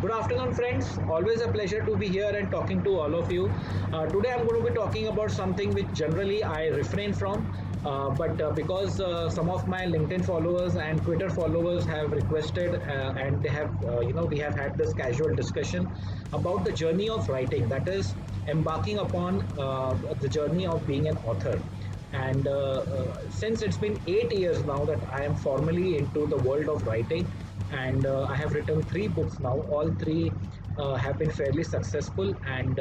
Good afternoon, friends. Always a pleasure to be here and talking to all of you. Today, I'm going to be talking about something which generally I refrain from, but because some of my LinkedIn followers and Twitter followers have requested, and they have, we have had this casual discussion about the journey of writing. That is, embarking upon the journey of being an author. And since it's been 8 years now that I am formally into the world of writing, and I have written three books now. All three have been fairly successful. And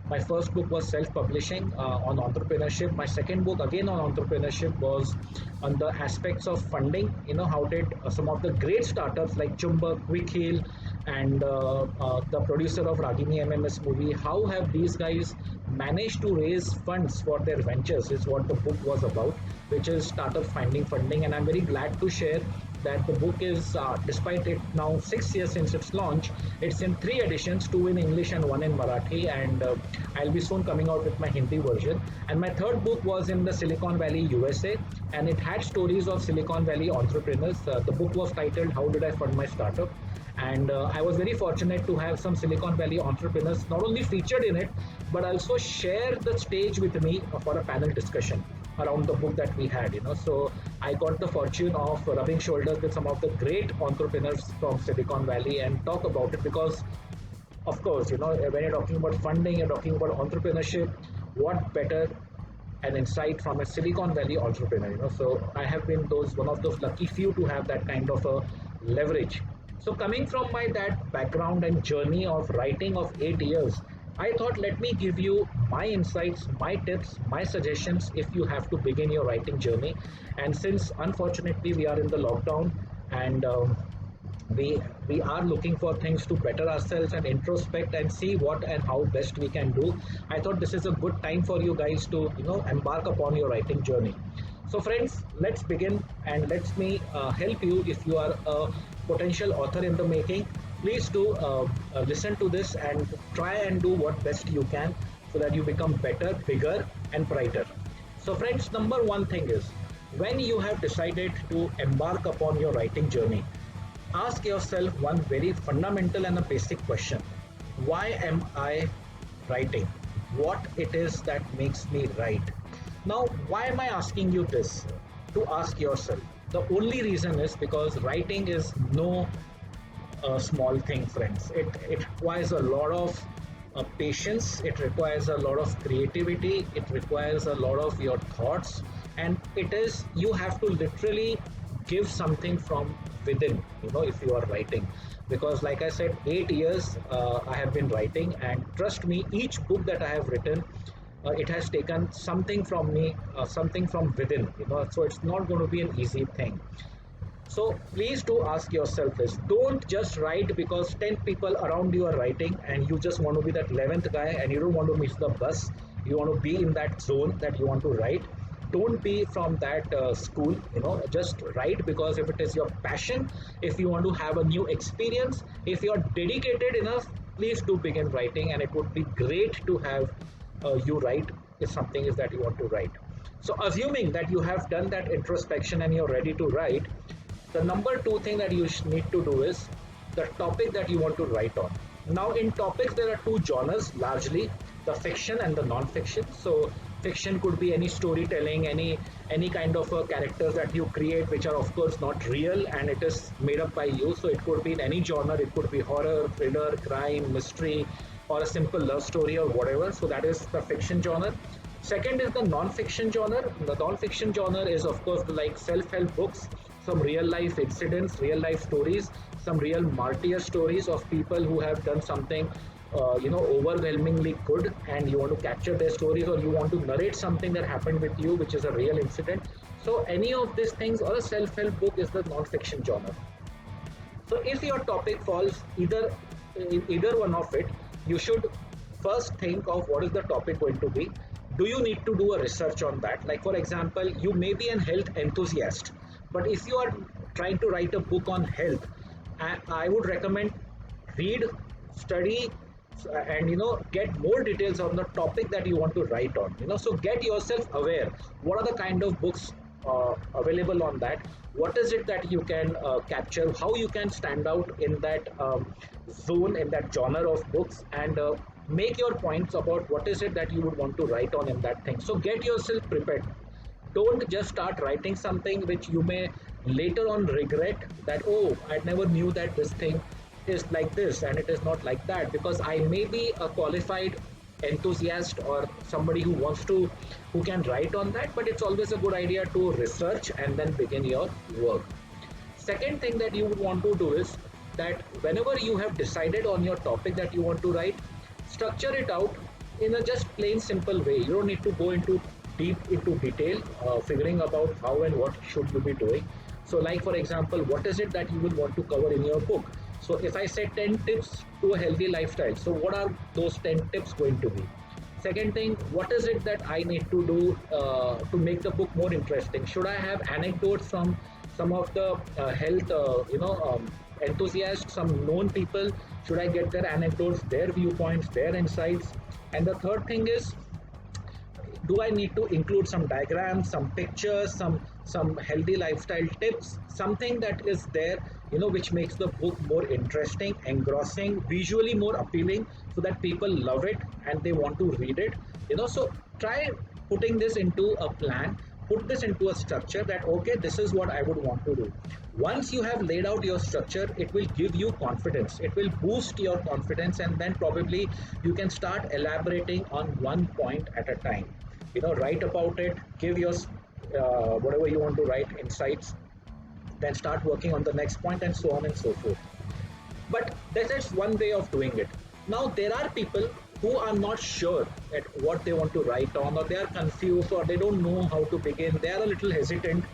my first book was self-publishing on entrepreneurship. My second book, again on entrepreneurship, was on the aspects of funding. How did some of the great startups like Chumbak, Quick Heal, and the producer of Ragini MMS movie, how have these guys managed to raise funds for their ventures is what the book was about, which is startup finding funding. And I'm very glad to share that the book is, despite it now 6 years since its launch, it's in three editions, two in English and one in Marathi, and I'll be soon coming out with my Hindi version. And my third book was in the Silicon Valley, USA, and it had stories of Silicon Valley entrepreneurs. The book was titled How Did I Fund My Startup? And I was very fortunate to have some Silicon Valley entrepreneurs not only featured in it, but also share the stage with me for a panel discussion around the book that we had. So I got the fortune of rubbing shoulders with some of the great entrepreneurs from Silicon Valley and talk about it, because of course, when you're talking about funding, you're talking about entrepreneurship, what better an insight from a Silicon Valley entrepreneur. So I have been one of those lucky few to have that kind of a leverage. So coming from my that background and journey of writing of 8 years, I thought, let me give you my insights, my tips, my suggestions if you have to begin your writing journey. And since unfortunately we are in the lockdown, and we are looking for things to better ourselves and introspect and see what and how best we can do, I thought this is a good time for you guys to embark upon your writing journey. So friends, let's begin, and let me help you. If you are a potential author in the making, please do listen to this and try and do what best you can, so that you become better, bigger, and brighter. So friends, number one thing is, when you have decided to embark upon your writing journey, ask yourself one very fundamental and a basic question. Why am I writing? What it is that makes me write? Now, why am I asking you this? To ask yourself. The only reason is because writing is no small thing, friends. It requires a lot of patience, it requires a lot of creativity, it requires a lot of your thoughts, and you have to literally give something from within, if you are writing. Because, like I said, 8 years I have been writing, and trust me, each book that I have written, it has taken something from me, something from within, so it's not going to be an easy thing. So please do ask yourself this. Don't just write because 10 people around you are writing and you just want to be that 11th guy and you don't want to miss the bus. You want to be in that zone that you want to write. Don't be from that school, just write because if it is your passion, if you want to have a new experience, if you're dedicated enough, please do begin writing, and it would be great to have you write if something is that you want to write. So assuming that you have done that introspection and you're ready to write, the number two thing that you need to do is the topic that you want to write on. Now, in topics, there are two genres largely: the fiction and the non-fiction. So, fiction could be any storytelling, any kind of characters that you create, which are of course not real and it is made up by you. So, it could be in any genre. It could be horror, thriller, crime, mystery, or a simple love story or whatever. So, that is the fiction genre. Second is the non-fiction genre. The non-fiction genre is of course like self-help books, some real life incidents, real life stories, some real martyr stories of people who have done something overwhelmingly good, and you want to capture their stories, or you want to narrate something that happened with you which is a real incident. So any of these things, or a self-help book, is the non-fiction genre. So if your topic falls in either one of it, you should first think of what is the topic going to be. Do you need to do a research on that? Like, for example, you may be an health enthusiast, but if you are trying to write a book on health, I would recommend read, study, and get more details on the topic that you want to write on. So get yourself aware. What are the kind of books available on that? what is it that you can capture, how you can stand out in that zone, in that genre of books, and make your points about what is it that you would want to write on in that thing. So get yourself prepared. Don't just start writing something which you may later on regret, that oh, I never knew that this thing is like this and it is not like that, because I may be a qualified enthusiast or somebody who wants to, who can write on that, but it's always a good idea to research and then begin your work. Second thing that you would want to do is that whenever you have decided on your topic that you want to write, structure it out in a just plain simple way. You don't need to go into deep into detail, figuring about how and what should you be doing. So, like for example, what is it that you will want to cover in your book? So, if I say 10 tips to a healthy lifestyle, so what are those 10 tips going to be? Second thing, what is it that I need to do to make the book more interesting? Should I have anecdotes from some of the health, enthusiasts, some known people? Should I get their anecdotes, their viewpoints, their insights? And the third thing is, do I need to include some diagrams, some pictures, some healthy lifestyle tips, something that is there, which makes the book more interesting, engrossing, visually more appealing, so that people love it and they want to read it. So try putting this into a plan, put this into a structure, that okay, this is what I would want to do. Once you have laid out your structure, it will give you confidence, it will boost your confidence, and then probably you can start elaborating on one point at a time. Write about it, give your whatever you want to write, insights, then start working on the next point, and so on and so forth. But that's one way of doing it. Now there are people who are not sure at what they want to write on, or they are confused, or they don't know how to begin, they are a little hesitant.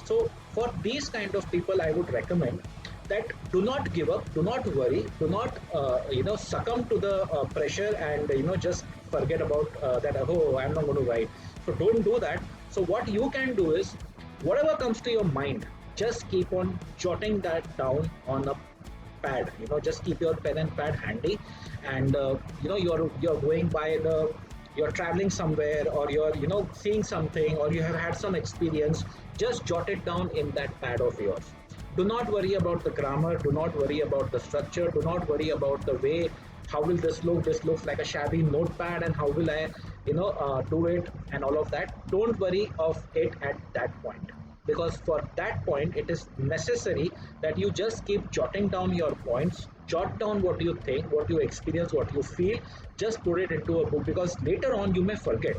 So for these kind of people, I would recommend that do not give up, do not worry, do not succumb to the pressure, and just forget about that, oh, I'm not going to write. So don't do that. So what you can do is, whatever comes to your mind, just keep on jotting that down on a pad. Just keep your pen and pad handy, and you're going by the, you're traveling somewhere, or you're seeing something, or you have had some experience, just jot it down in that pad of yours. Do not worry about the grammar, do not worry about the structure, do not worry about the way, how will this look, this looks like a shabby notepad, and how will I do it, and all of that. Don't worry of it at that point, because for that point it is necessary that you just keep jotting down your points, jot down what you think, what you experience, what you feel, just put it into a book, because later on you may forget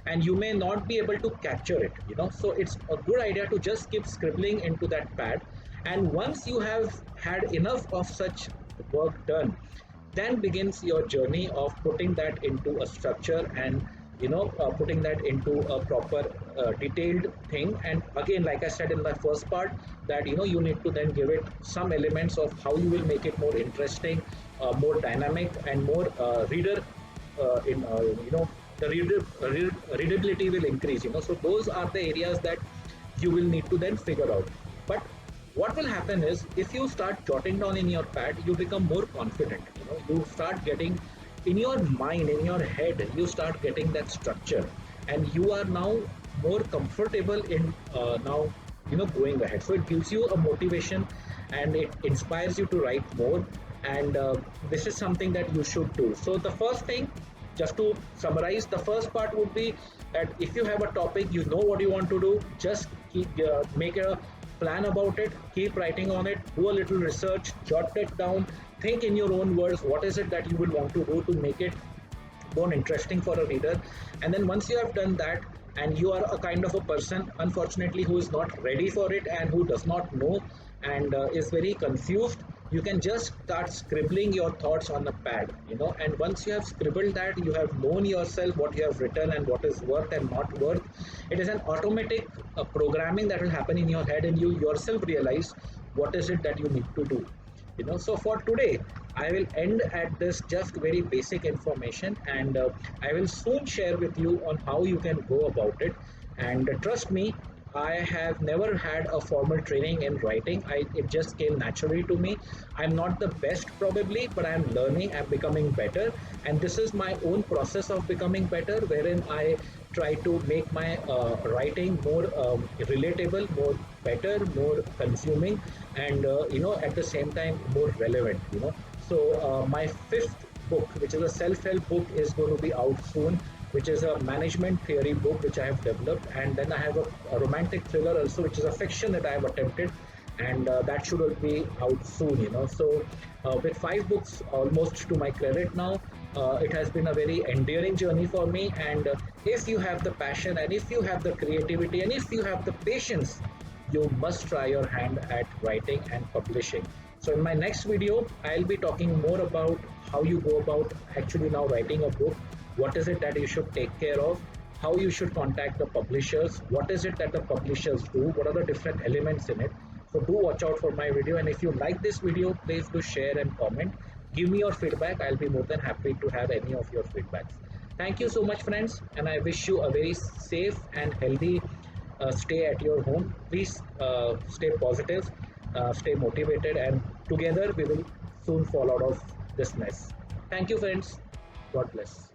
and you may not be able to capture it. So it's a good idea to just keep scribbling into that pad, and once you have had enough of such work done, then begins your journey of putting that into a structure, and putting that into a proper detailed thing. And again, like I said in the first part, that you need to then give it some elements of how you will make it more interesting, more dynamic, and more reader in the readability will increase. So those are the areas that you will need to then figure out. But what will happen is, if you start jotting down in your pad, you become more confident. You start getting in your mind, in your head, you start getting that structure, and you are now more comfortable in now going ahead. So it gives you a motivation, and it inspires you to write more, and this is something that you should do. So the first thing, just to summarize, the first part would be that if you have a topic, you know what you want to do, just keep make a plan about it, keep writing on it, do a little research, jot it down, think in your own words, what is it that you will want to do to make it more interesting for a reader. And then once you have done that, and you are a kind of a person, unfortunately, who is not ready for it and who does not know, and is very confused, you can just start scribbling your thoughts on a pad. And once you have scribbled that, you have known yourself, what you have written and what is worth and not worth. It is an automatic programming that will happen in your head, and you yourself realize what is it that you need to do. So for today, I will end at this just very basic information, and I will soon share with you on how you can go about it. And trust me, I have never had a formal training in writing. It just came naturally to me. I'm not the best probably, but I'm learning, I'm becoming better. And this is my own process of becoming better, wherein I try to make my writing more relatable, more better, more consuming, and at the same time more relevant. So my fifth book, which is a self-help book, is going to be out soon, which is a management theory book which I have developed, and then I have a romantic thriller also, which is a fiction that I have attempted, and that should be out soon. So with five books almost to my credit now, it has been a very endearing journey for me. And if you have the passion, and if you have the creativity, and if you have the patience, you must try your hand at writing and publishing. So in my next video, I'll be talking more about how you go about actually now writing a book, what is it that you should take care of, how you should contact the publishers, what is it that the publishers do, what are the different elements in it. So do watch out for my video, and if you like this video, please do share and comment. Give me your feedback. I'll be more than happy to have any of your feedbacks. Thank you so much, friends, and I wish you a very safe and healthy stay at your home. Please stay positive, stay motivated, and together we will soon fall out of this mess. Thank you, friends. God bless.